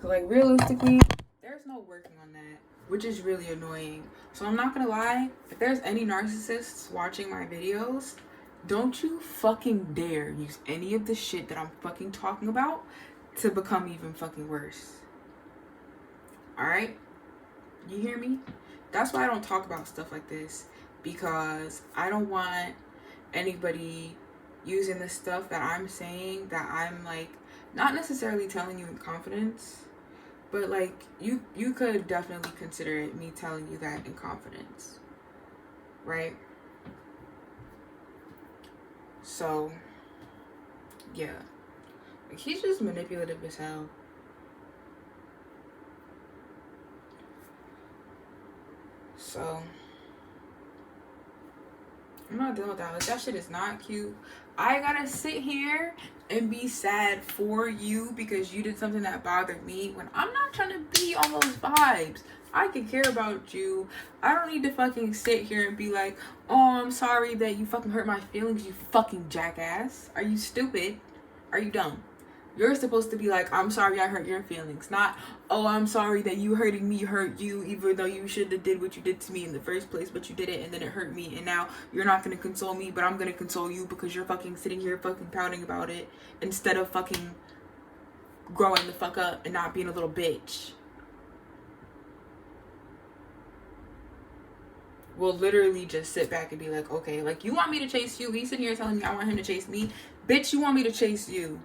Like, realistically, there's no working on that, which is really annoying. So I'm not gonna lie, if there's any narcissists watching my videos, don't you fucking dare use any of the shit that I'm fucking talking about to become even fucking worse. Alright? You hear me? That's why I don't talk about stuff like this, because I don't want anybody using the stuff that I'm saying, that I'm like not necessarily telling you in confidence, but like you could definitely consider it me telling you that in confidence, right? So yeah, like, he's just manipulative as hell. So I'm not dealing with that. Like, that shit is not cute. I gotta sit here and be sad for you because you did something that bothered me when I'm not trying to be on those vibes. I can care about you. I don't need to fucking sit here and be like, oh, I'm sorry that you fucking hurt my feelings, you fucking jackass. Are you stupid? Are you dumb? You're supposed to be like, I'm sorry I hurt your feelings. Not, oh, I'm sorry that you hurting me hurt you, even though you should have did what you did to me in the first place, but you did it and then it hurt me. And now you're not going to console me, but I'm going to console you because you're fucking sitting here fucking pouting about it instead of fucking growing the fuck up and not being a little bitch. We'll literally just sit back and be like, okay, like, you want me to chase you? He's sitting here telling me I want him to chase me. Bitch, you want me to chase you.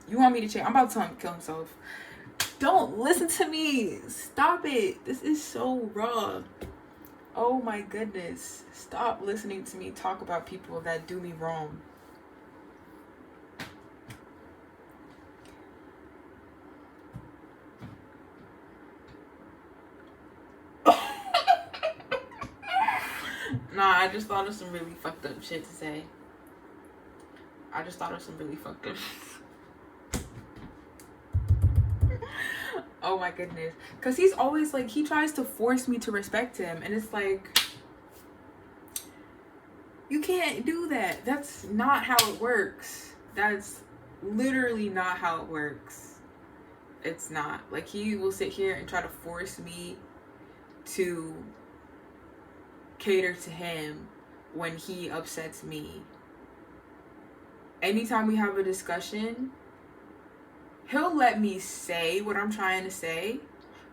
You want me to chase? I'm about to tell him to kill himself. Don't listen to me. Stop it. This is so raw. Oh my goodness. Stop listening to me talk about people that do me wrong. Nah, I just thought of some really fucked up shit to say. I just thought of some really fucked up Oh my goodness. Because he's always like, he tries to force me to respect him. And it's like, you can't do that. That's not how it works. That's literally not how it works. It's not. Like, he will sit here and try to force me to cater to him when he upsets me. Anytime we have a discussion, he'll let me say what I'm trying to say,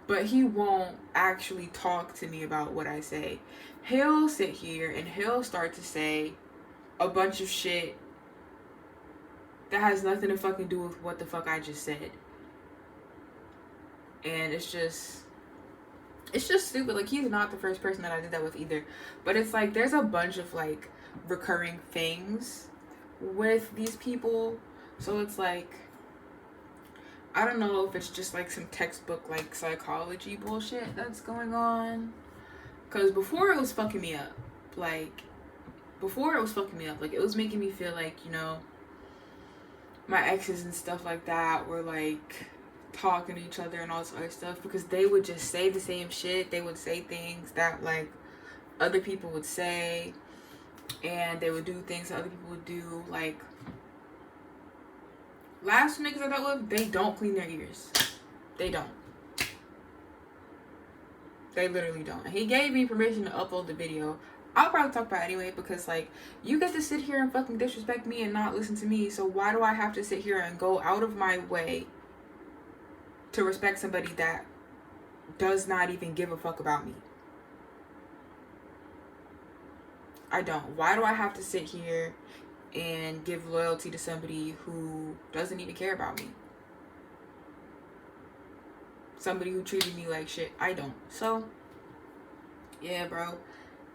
but he won't actually talk to me about what I say. He'll sit here and he'll start to say a bunch of shit that has nothing to fucking do with what the fuck I just said. And it's just stupid. Like, he's not the first person that I did that with either. But it's like, there's a bunch of like recurring things with these people. So it's like, I don't know if it's just like some textbook like psychology bullshit that's going on. Because before it was fucking me up. Like, it was making me feel like, you know, my exes and stuff like that were like talking to each other and all this other stuff, because they would just say the same shit. They would say things that like other people would say, and they would do things that other people would do. Like, last niggas I dealt with, they don't clean their ears. They don't. They literally don't. And he gave me permission to upload the video. I'll probably talk about it anyway, because like, you get to sit here and fucking disrespect me and not listen to me, so why do I have to sit here and go out of my way to respect somebody that does not even give a fuck about me? I don't. Why do I have to sit here and give loyalty to somebody who doesn't even care about me? Somebody who treated me like shit. I don't. So, yeah, bro.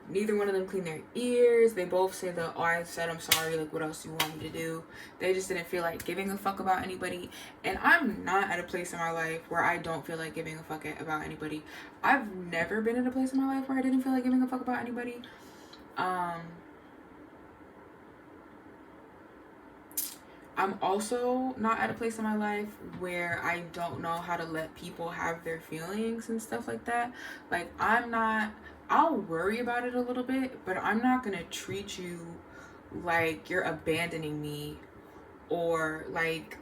Neither one of them clean their ears. They both say that, oh, I said I'm sorry, like, what else do you want me to do? They just didn't feel like giving a fuck about anybody. And I'm not at a place in my life where I don't feel like giving a fuck about anybody. I've never been at a place in my life where I didn't feel like giving a fuck about anybody. I'm also not at a place in my life where I don't know how to let people have their feelings and stuff like that. Like, I'll worry about it a little bit, but I'm not gonna treat you like you're abandoning me or like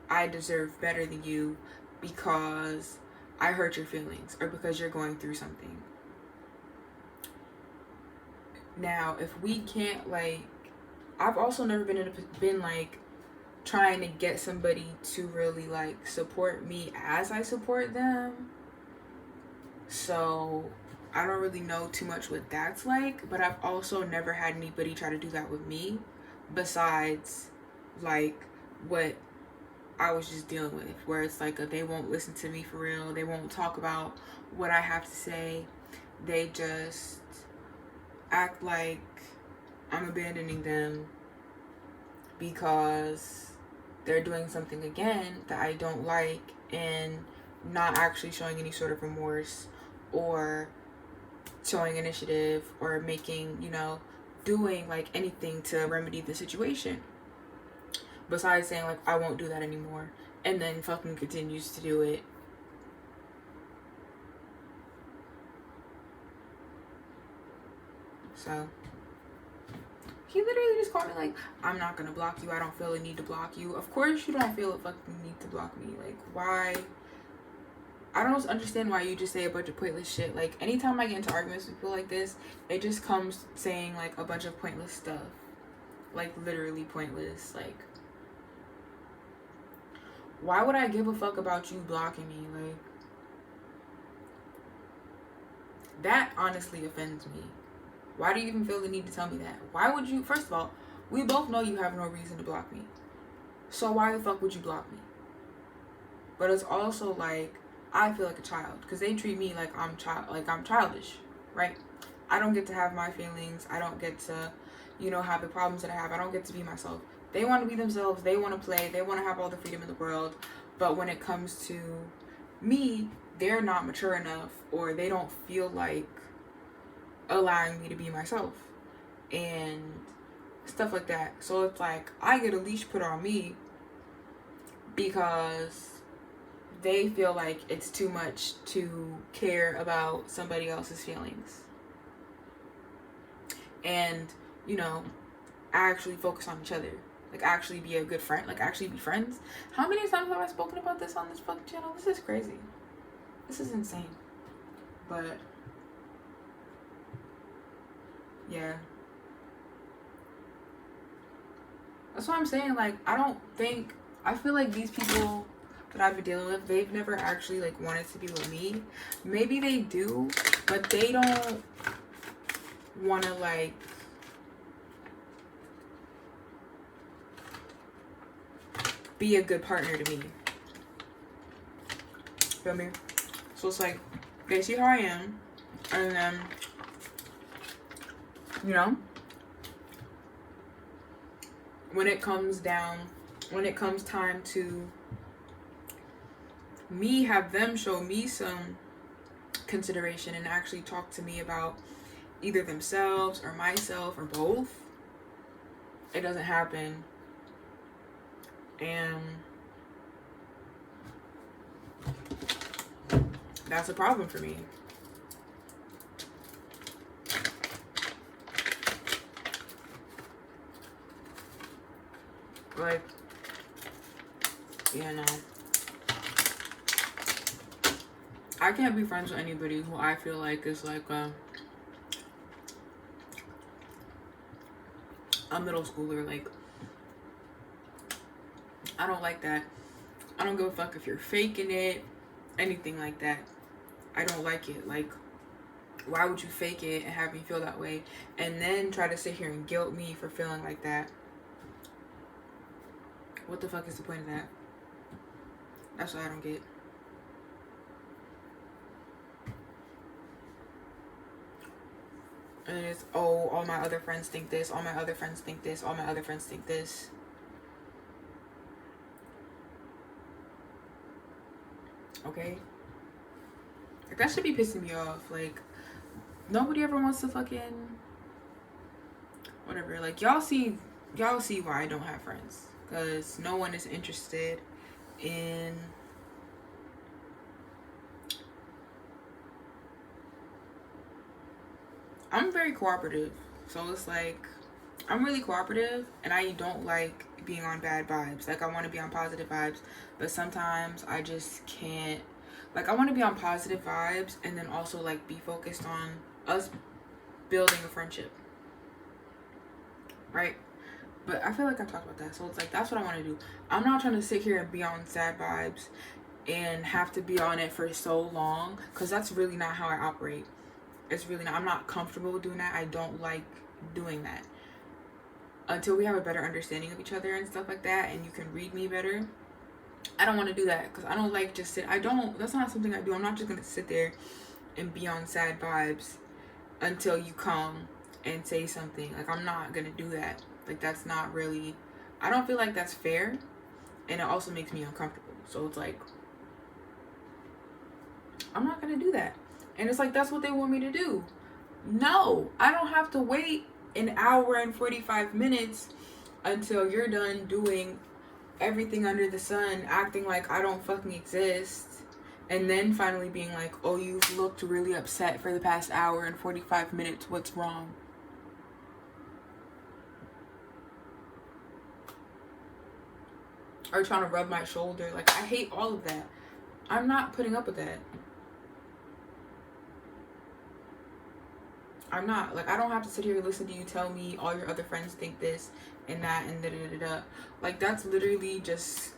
I deserve better than you because I hurt your feelings or because you're going through something. Now, if we can't, like, I've also never been like trying to get somebody to really like support me as I support them. So I don't really know too much what that's like, but I've also never had anybody try to do that with me besides like what I was just dealing with, where it's like they won't listen to me for real. They won't talk about what I have to say. They just act like I'm abandoning them because they're doing something again that I don't like and not actually showing any sort of remorse or showing initiative or making, doing like anything to remedy the situation. Besides saying like, I won't do that anymore, and then fucking continues to do it. So he literally just called me like, I'm not gonna block you. I don't feel a need to block you. Of course you don't feel a fucking need to block me. Like, why? I don't understand why you just say a bunch of pointless shit. Like, anytime I get into arguments with people like this, it just comes saying like a bunch of pointless stuff. Like, literally pointless. Like, why would I give a fuck about you blocking me? Like, that honestly offends me. Why do you even feel the need to tell me that? Why would you? First of all, we both know you have no reason to block me. So why the fuck would you block me? But it's also like, I feel like a child because they treat me like I'm childish, right? I don't get to have my feelings. I don't get to, have the problems that I have. I don't get to be myself. They want to be themselves. They want to play. They want to have all the freedom in the world. But when it comes to me, they're not mature enough, or they don't feel like allowing me to be myself and stuff like that. So it's like I get a leash put on me because they feel like it's too much to care about somebody else's feelings. And, actually focus on each other. Like, actually be a good friend. Like, actually be friends. How many times have I spoken about this on this fucking channel? This is crazy. This is insane. But yeah, that's what I'm saying. Like, I feel like these people that I've been dealing with, they've never actually like wanted to be with me. Maybe they do, but they don't want to like be a good partner to me. Feel me? So it's like, they see how I am, and then, when it comes time to me, have them show me some consideration and actually talk to me about either themselves or myself or both, it doesn't happen. And that's a problem for me. Like, I can't be friends with anybody who I feel like is like a middle schooler. Like, I don't like that. I don't give a fuck if you're faking it, anything like that. I don't like it. Like, why would you fake it and have me feel that way and then try to sit here and guilt me for feeling like that? What the fuck is the point of that? That's what I don't get. And it's, oh, all my other friends think this, all my other friends think this, all my other friends think this. Okay? Like, that should be pissing me off. Like, nobody ever wants to fucking whatever. Like, y'all see why I don't have friends. Because no one is interested in I'm very cooperative. So it's like, I'm really cooperative, and I don't like being on bad vibes. Like, I want to be on positive vibes, but sometimes I just can't. Like, I want to be on positive vibes and then also, like, be focused on us building a friendship. Right? But I feel like I talked about that. So it's like, that's what I want to do. I'm not trying to sit here and be on sad vibes and have to be on it for so long, because that's really not how I operate. It's really not. I'm not comfortable with doing that. I don't like doing that. Until we have a better understanding of each other and stuff like that, and you can read me better, I don't want to do that, because I don't like just sit. That's not something I do. I'm not just going to sit there and be on sad vibes until you come and say something. Like, I'm not going to do that. Like, that's not really, I don't feel like that's fair, and it also makes me uncomfortable. So it's like, I'm not going to do that. And it's like, that's what they want me to do. No, I don't have to wait an hour and 45 minutes until you're done doing everything under the sun, acting like I don't fucking exist, and then finally being like, oh, you've looked really upset for the past hour and 45 minutes. What's wrong? Or trying to rub my shoulder. Like, I hate all of that. I'm not putting up with that. I'm not. Like, I don't have to sit here and listen to you tell me all your other friends think this and that and da-da-da-da. Like, that's literally just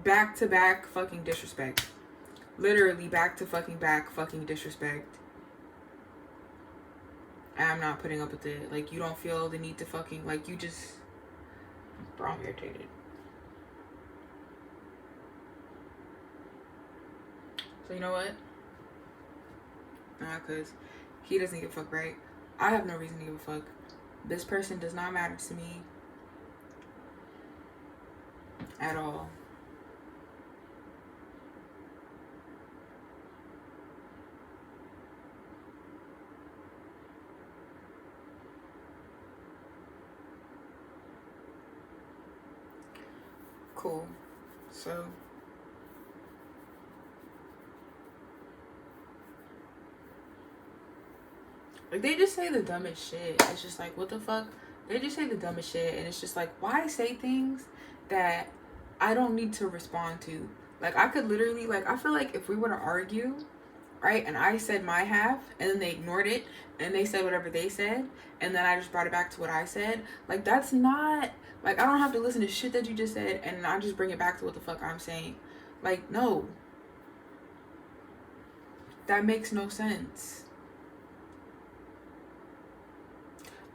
back-to-back fucking disrespect. Literally back-to-fucking-back fucking disrespect. And I'm not putting up with it. Like, you don't feel the need to fucking, like, you just, bro, I'm irritated. So, you know what? Nah, because he doesn't give a fuck, right? I have no reason to give a fuck. This person does not matter to me at all. Cool. So, like, they just say the dumbest shit. It's just like, what the fuck? They just say the dumbest shit, and it's just like, why say things that I don't need to respond to? Like, I could literally, like, I feel like if we were to argue, right, and I said my half, and then they ignored it, and they said whatever they said, and then I just brought it back to what I said, like, that's not, like, I don't have to listen to shit that you just said, and I just bring it back to what the fuck I'm saying. Like, no. That makes no sense.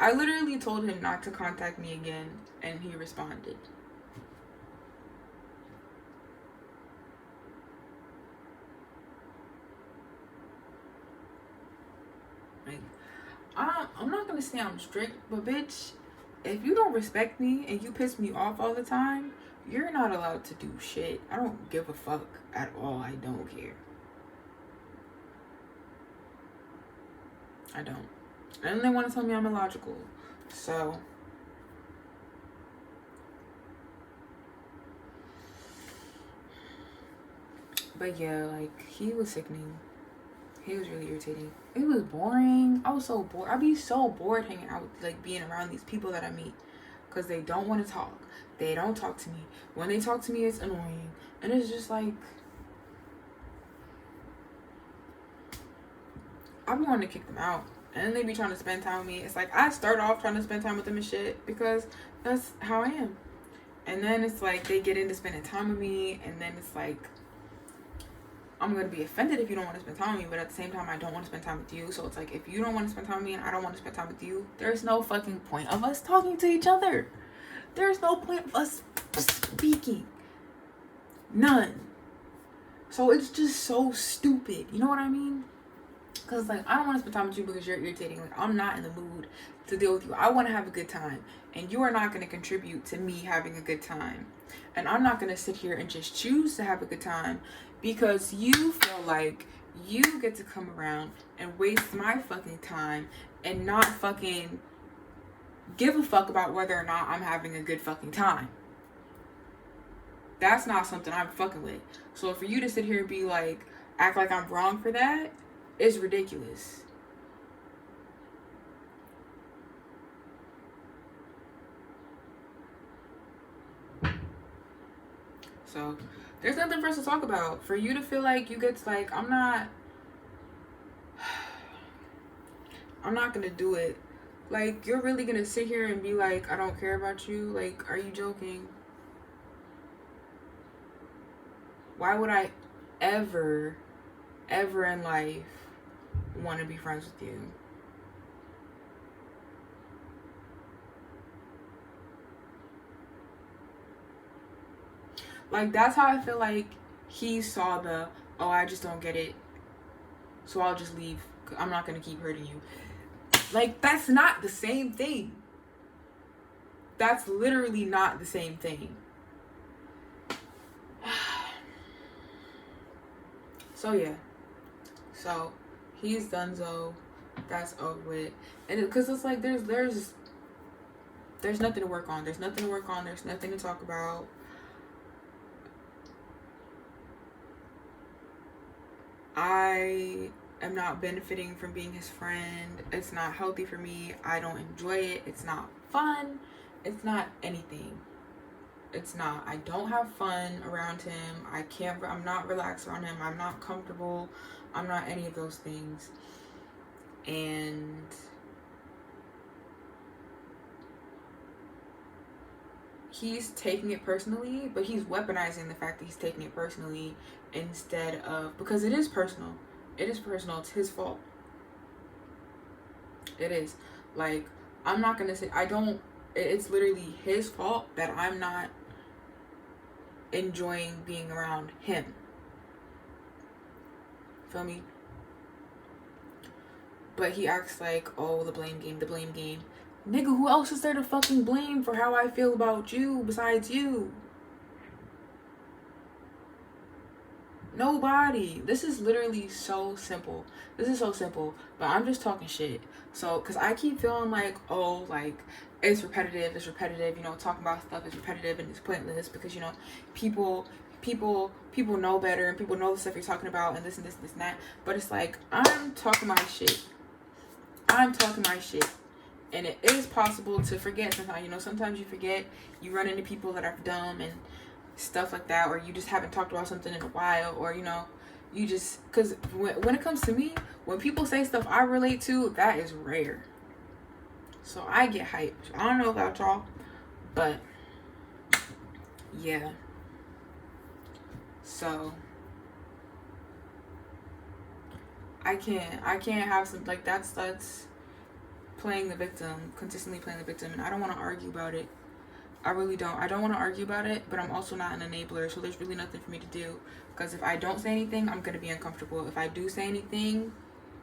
I literally told him not to contact me again, and he responded. Like, I'm not gonna say I'm strict, but bitch, if you don't respect me and you piss me off all the time, you're not allowed to do shit. I don't give a fuck at all. I don't care. I don't. And then they want to tell me I'm illogical. So, but yeah, like, he was sickening. He was really irritating. It was boring. I was so bored. I'd be so bored hanging out with, like, being around these people that I meet, because they don't want to talk. They don't talk to me. When they talk to me, it's annoying. And it's just like, I be wanting to kick them out. And then they be trying to spend time with me. It's like, I start off trying to spend time with them and shit, because that's how I am. And then it's like, they get into spending time with me, and then it's like, I'm going to be offended if you don't want to spend time with me, but at the same time, I don't want to spend time with you. So it's like, if you don't want to spend time with me and I don't want to spend time with you, there's no fucking point of us talking to each other. There's no point of us speaking. None. So it's just so stupid. You know what I mean? Because, like, I don't want to spend time with you because you're irritating. Like, I'm not in the mood to deal with you. I want to have a good time. And you are not going to contribute to me having a good time. And I'm not going to sit here and just choose to have a good time because you feel like you get to come around and waste my fucking time and not fucking give a fuck about whether or not I'm having a good fucking time. That's not something I'm fucking with. So for you to sit here and be like, act like I'm wrong for that is ridiculous. So there's nothing for us to talk about. For you to feel like you get to, like, I'm not gonna do it. Like, you're really gonna sit here and be like, I don't care about you? Like, are you joking? Why would I ever in life want to be friends with you? Like, that's how I feel like he saw the, oh, I just don't get it, so I'll just leave. I'm not gonna keep hurting you. Like, that's not the same thing. That's literally not the same thing. So yeah. So he's donezo. That's over with. And because it's like there's nothing to work on. There's nothing to work on. There's nothing to talk about. I am not benefiting from being his friend. It's not healthy for me. I don't enjoy it. It's not fun. It's not anything. It's not. I don't have fun around him. I'm not relaxed around him. I'm not comfortable. I'm not any of those things. And he's taking it personally, but he's weaponizing the fact that he's taking it personally instead of, because it is personal. It is personal. It's his fault. It is. Like, I'm not going to say, it's literally his fault that I'm not enjoying being around him. Feel me? But he acts like, oh, the blame game. Nigga, who else is there to fucking blame for how I feel about you besides you? Nobody. This is literally so simple. This is so simple. But I'm just talking shit. So, because I keep feeling like, oh, like, it's repetitive, you know, talking about stuff is repetitive and it's pointless because, you know, people know better and people know the stuff you're talking about and this and that. But it's like, I'm talking my shit. And it is possible to forget sometimes. You know, sometimes you forget. You run into people that are dumb and stuff like that, or you just haven't talked about something in a while, or, you know, you just, because when it comes to me, when people say stuff I relate to, that is rare. So I get hyped. I don't know about y'all, but yeah. So I can't have some, like, that's playing the victim, consistently playing the victim, and I don't want to argue about it. I really don't. I don't want to argue about it, but I'm also not an enabler, so there's really nothing for me to do. Because if I don't say anything, I'm going to be uncomfortable. If I do say anything,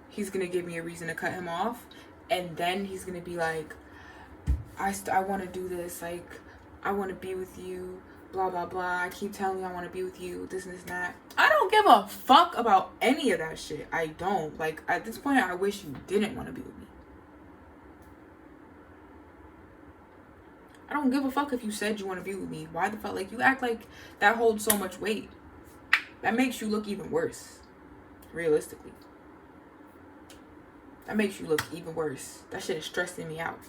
he's going to give me a reason to cut him off, and then he's going to be like, I want to do this, like, I want to be with you, blah, blah, blah. I keep telling you I want to be with you, this and this and that. I don't give a fuck about any of that shit. I don't. Like, at this point, I wish you didn't want to be with me. I don't give a fuck if you said you want to be with me. Why the fuck? Like, you act like that holds so much weight. That makes you look even worse. Realistically. That makes you look even worse. That shit is stressing me out.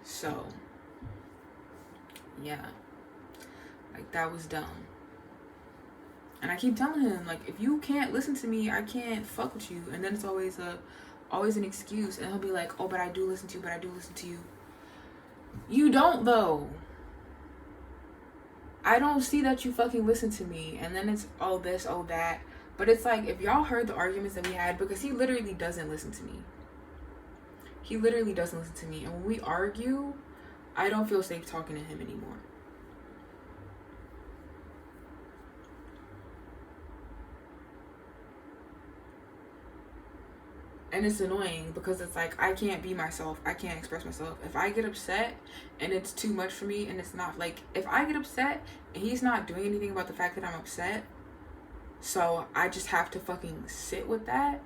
So, yeah. Like, that was dumb. And I keep telling him, like, if you can't listen to me, I can't fuck with you. And then it's always an excuse. And he'll be like, oh, but I do listen to you. You don't, though. I don't see that you fucking listen to me. And then it's, oh, this, oh, that. But it's like, if y'all heard the arguments that we had, because he literally doesn't listen to me. And when we argue, I don't feel safe talking to him anymore. And it's annoying because it's like, I can't be myself. I can't express myself. If I get upset and it's too much for me and it's not, like, if I get upset and he's not doing anything about the fact that I'm upset, so I just have to fucking sit with that.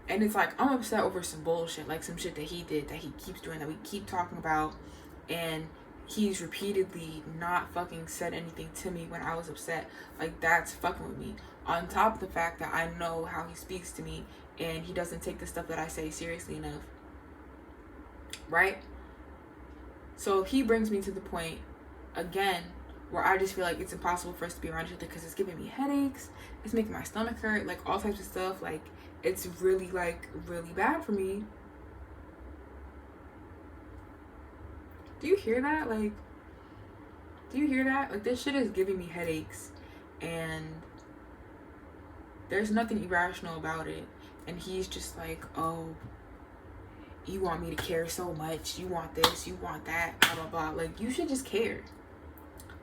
And it's like, I'm upset over some bullshit, like some shit that he did, that he keeps doing, that we keep talking about. And he's repeatedly not fucking said anything to me when I was upset. Like, that's fucking with me. On top of the fact that I know how he speaks to me and he doesn't take the stuff that I say seriously enough. Right? So he brings me to the point, again, where I just feel like it's impossible for us to be around each other because it's giving me headaches, it's making my stomach hurt, like all types of stuff. Like, it's really, like, really bad for me. Do you hear that? Like, do you hear that? Like, this shit is giving me headaches, and there's nothing irrational about it. And he's just like, oh, you want me to care so much, you want this, you want that, blah blah blah. Like, you should just care.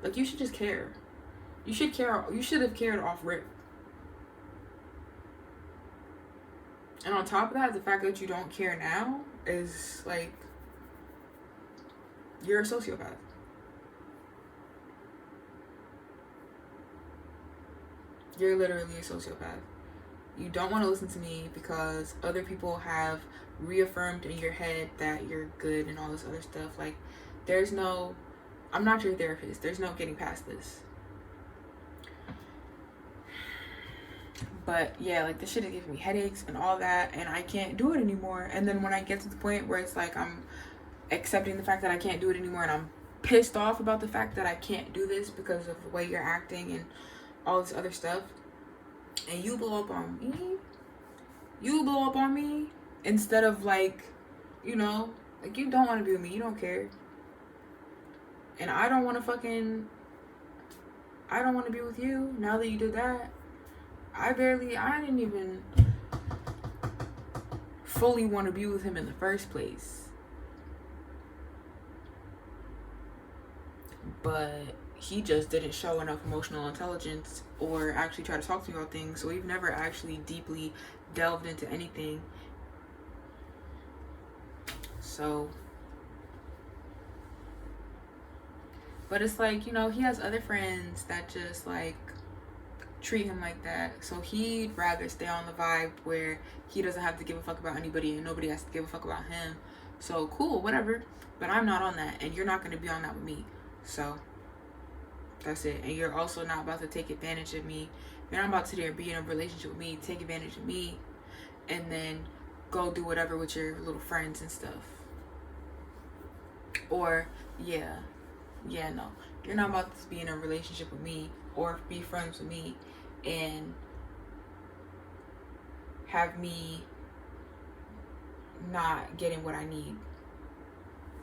Like, you should just care. You should care. You should have cared off rip. And on top of that, the fact that you don't care now is like, you're a sociopath. You're literally a sociopath. You don't want to listen to me because other people have reaffirmed in your head that you're good and all this other stuff. Like, there's no, I'm not your therapist. There's no getting past this. But yeah, like, this shit is giving me headaches and all that, and I can't do it anymore. And then when I get to the point where it's like I'm accepting the fact that I can't do it anymore, and I'm pissed off about the fact that I can't do this because of the way you're acting and all this other stuff, and you blow up on me, instead of, like, you know, like, you don't want to be with me, you don't care, and I don't want to be with you now that you did that. I didn't even fully want to be with him in the first place. But he just didn't show enough emotional intelligence or actually try to talk to me about things. So we've never actually deeply delved into anything. So, but it's like, you know, he has other friends that just, like, treat him like that. So he'd rather stay on the vibe where he doesn't have to give a fuck about anybody and nobody has to give a fuck about him. So cool, whatever. But I'm not on that, and you're not going to be on that with me. So that's it. And you're also not about to take advantage of me. You're not about to be in a relationship with me, take advantage of me, and then go do whatever with your little friends and stuff. Or, no. You're not about to be in a relationship with me or be friends with me and have me not getting what I need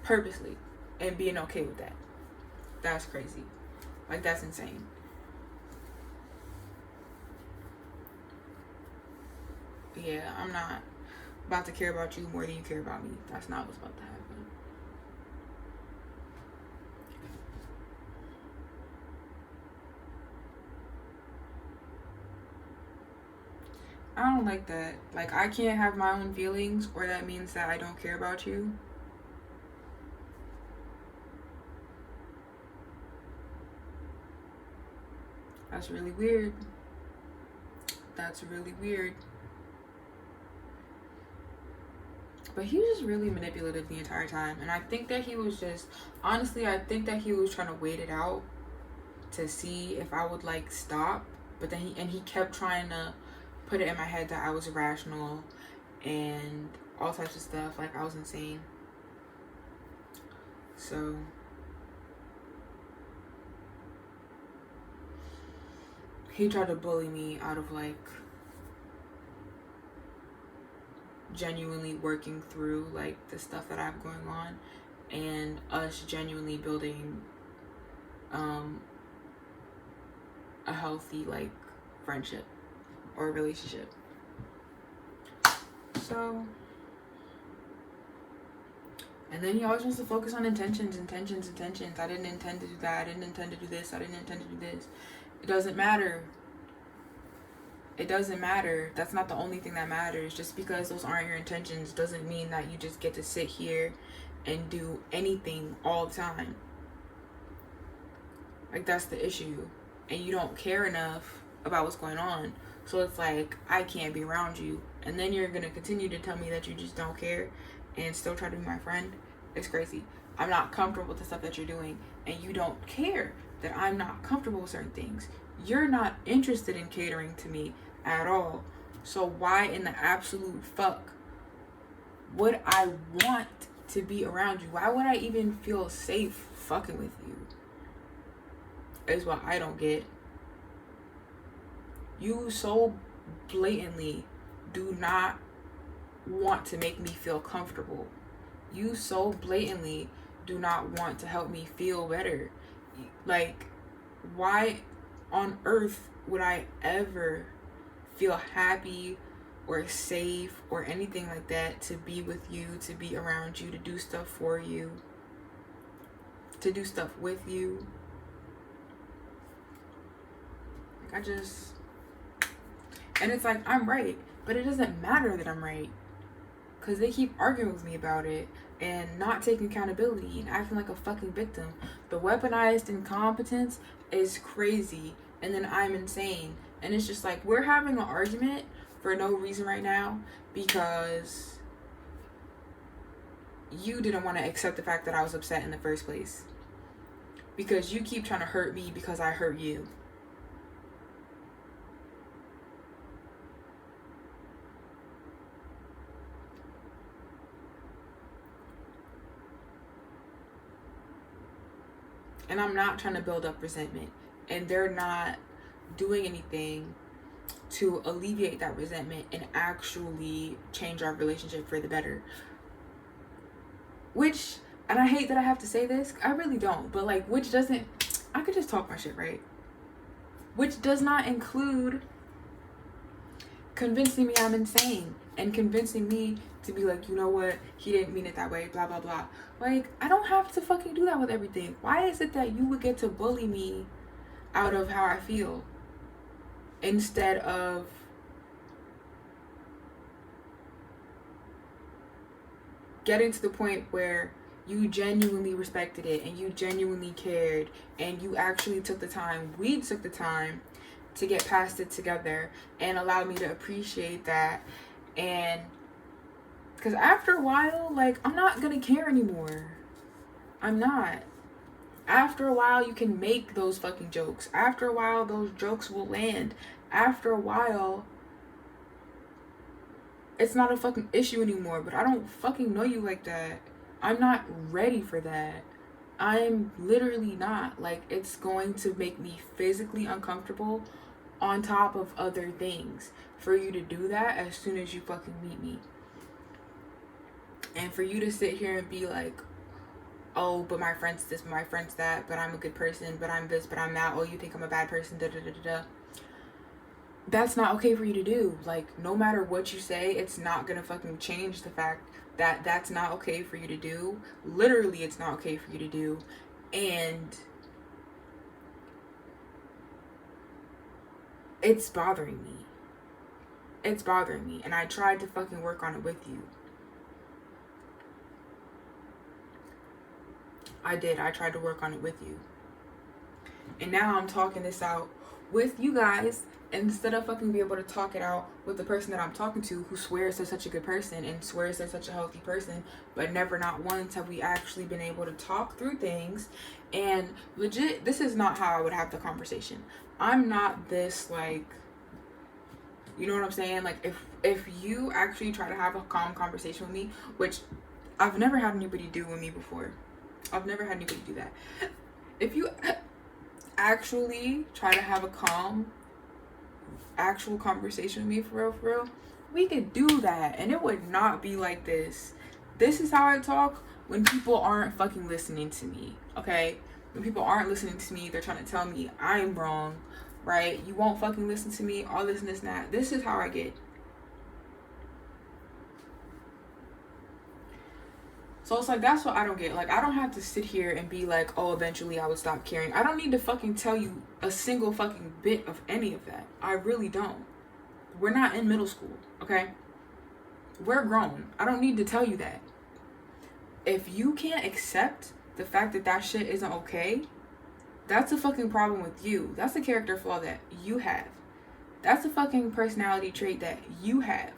purposely and being okay with that. That's crazy. Like, that's insane. Yeah, I'm not about to care about you more than you care about me. That's not what's about to happen. I don't like that. Like, I can't have my own feelings, or that means that I don't care about you. That's really weird. That's really weird. But he was just really manipulative the entire time. And I think that he was just, honestly, I think that he was trying to wait it out to see if I would, like, stop. But then he kept trying to put it in my head that I was irrational and all types of stuff. Like, I was insane. So he tried to bully me out of, like, genuinely working through, like, the stuff that I have going on, and us genuinely building a healthy, like, friendship or relationship. So, and then he always wants to focus on intentions. I didn't intend to do that. I didn't intend to do this. I didn't intend to do this. It doesn't matter. It doesn't matter. That's not the only thing that matters. Just because those aren't your intentions doesn't mean that you just get to sit here and do anything all the time. Like, that's the issue. And you don't care enough about what's going on. So it's like, I can't be around you. And then you're going to continue to tell me that you just don't care and still try to be my friend. It's crazy. I'm not comfortable with the stuff that you're doing, and you don't care that I'm not comfortable with certain things. You're not interested in catering to me at all. So why in the absolute fuck would I want to be around you? Why would I even feel safe fucking with you? Is what I don't get. You so blatantly do not want to make me feel comfortable. You so blatantly do not want to help me feel better. Like, why on earth would I ever feel happy or safe or anything like that to be with you, to be around you, to do stuff for you, to do stuff with you? Like, and it's like, I'm right, but it doesn't matter that I'm right, because they keep arguing with me about it and not taking accountability and acting like a fucking victim. The weaponized incompetence is crazy, and then I'm insane. And it's just like, we're having an argument for no reason right now because you didn't want to accept the fact that I was upset in the first place. Because you keep trying to hurt me because I hurt you. And I'm not trying to build up resentment. And they're not doing anything to alleviate that resentment and actually change our relationship for the better. Which, and I hate that I have to say this, I really don't, but like, which doesn't, I could just talk my shit, right? Which does not include convincing me I'm insane and convincing me to be like, you know what, he didn't mean it that way, blah, blah, blah. Like, I don't have to fucking do that with everything. Why is it that you would get to bully me out of how I feel instead of getting to the point where you genuinely respected it and you genuinely cared and you actually took the time, we took the time to get past it together and allowed me to appreciate that. And because after a while, like, I'm not gonna care anymore. I'm not. After a while, you can make those fucking jokes. After a while, those jokes will land. After a while, it's not a fucking issue anymore. But I don't fucking know you like that. I'm not ready for that. I'm literally not. Like, it's going to make me physically uncomfortable on top of other things for you to do that as soon as you fucking meet me. And for you to sit here and be like, oh, but my friend's this, but my friend's that, but I'm a good person, but I'm this, but I'm that, oh, you think I'm a bad person, da da da da da. That's not okay for you to do. Like, no matter what you say, it's not gonna fucking change the fact that that's not okay for you to do. Literally, it's not okay for you to do. And it's bothering me. It's bothering me. And I tried to fucking work on it with you. I did. I tried to work on it with you. And now I'm talking this out with you guys instead of fucking be able to talk it out with the person that I'm talking to who swears they're such a good person and swears they're such a healthy person, but never not once have we actually been able to talk through things. And legit, this is not how I would have the conversation. I'm not this, like, you know what I'm saying? Like, if you actually try to have a calm conversation with me, which I've never had anybody do with me before. I've never had anybody do that. If you actually try to have a calm, actual conversation with me for real, we could do that. And it would not be like this. This is how I talk when people aren't fucking listening to me, okay? When people aren't listening to me, they're trying to tell me I'm wrong, right? You won't fucking listen to me, all this and this and that. This is how I get. So it's like, that's what I don't get. Like, I don't have to sit here and be like, oh, eventually I would stop caring. I don't need to fucking tell you a single fucking bit of any of that. I really don't. We're not in middle school, okay? We're grown. I don't need to tell you that. If you can't accept the fact that that shit isn't okay, that's a fucking problem with you. That's a character flaw that you have. That's a fucking personality trait that you have.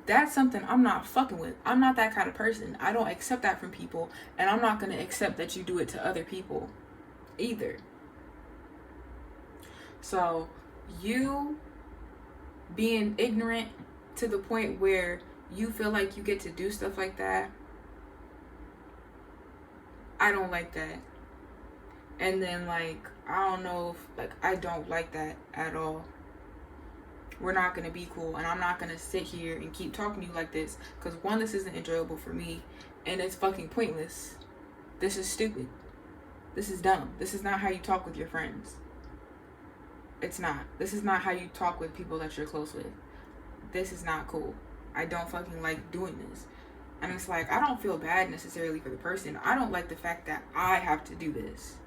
that's something I'm not fucking with. I'm not that kind of person. I don't accept that from people, and I'm not going to accept that you do it to other people either. So, you being ignorant to the point where you feel like you get to do stuff like that, I don't like that. And then, like, I don't know if, like, I don't like that at all. We're not going to be cool, and I'm not going to sit here and keep talking to you like this, because one, this isn't enjoyable for me, and it's fucking pointless. This is stupid. This is dumb. This is not how you talk with your friends. It's not. This is not how you talk with people that you're close with. This is not cool. I don't fucking like doing this. And it's like, I don't feel bad necessarily for the person. I don't like the fact that I have to do this.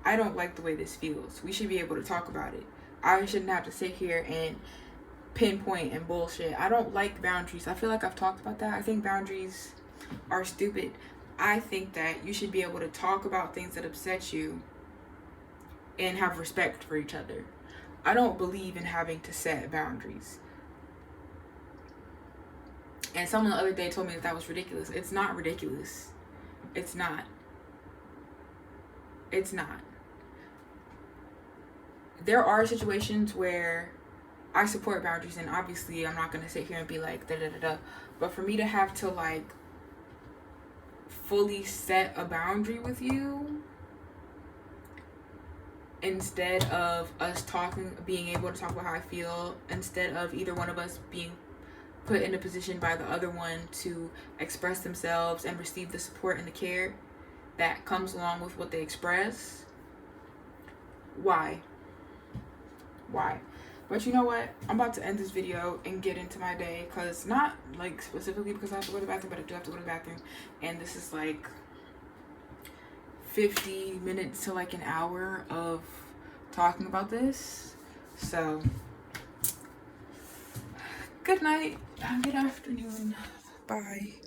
I don't like the way this feels. We should be able to talk about it. I shouldn't have to sit here and pinpoint and bullshit. I don't like boundaries. I feel like I've talked about that. I think boundaries are stupid. I think that you should be able to talk about things that upset you and have respect for each other. I don't believe in having to set boundaries. And someone the other day told me that was ridiculous. It's not ridiculous. It's not. It's not. There are situations where I support boundaries, and obviously I'm not going to sit here and be like da da da da. But for me to have to like fully set a boundary with you instead of us being able to talk about how I feel, instead of either one of us being put in a position by the other one to express themselves and receive the support and the care that comes along with what they express. Why? But you know what? I'm about to end this video and get into my day, because not like specifically because I have to go to the bathroom, but I do have to go to the bathroom, and this is like 50 minutes to like an hour of talking about this. So good night, good afternoon, bye.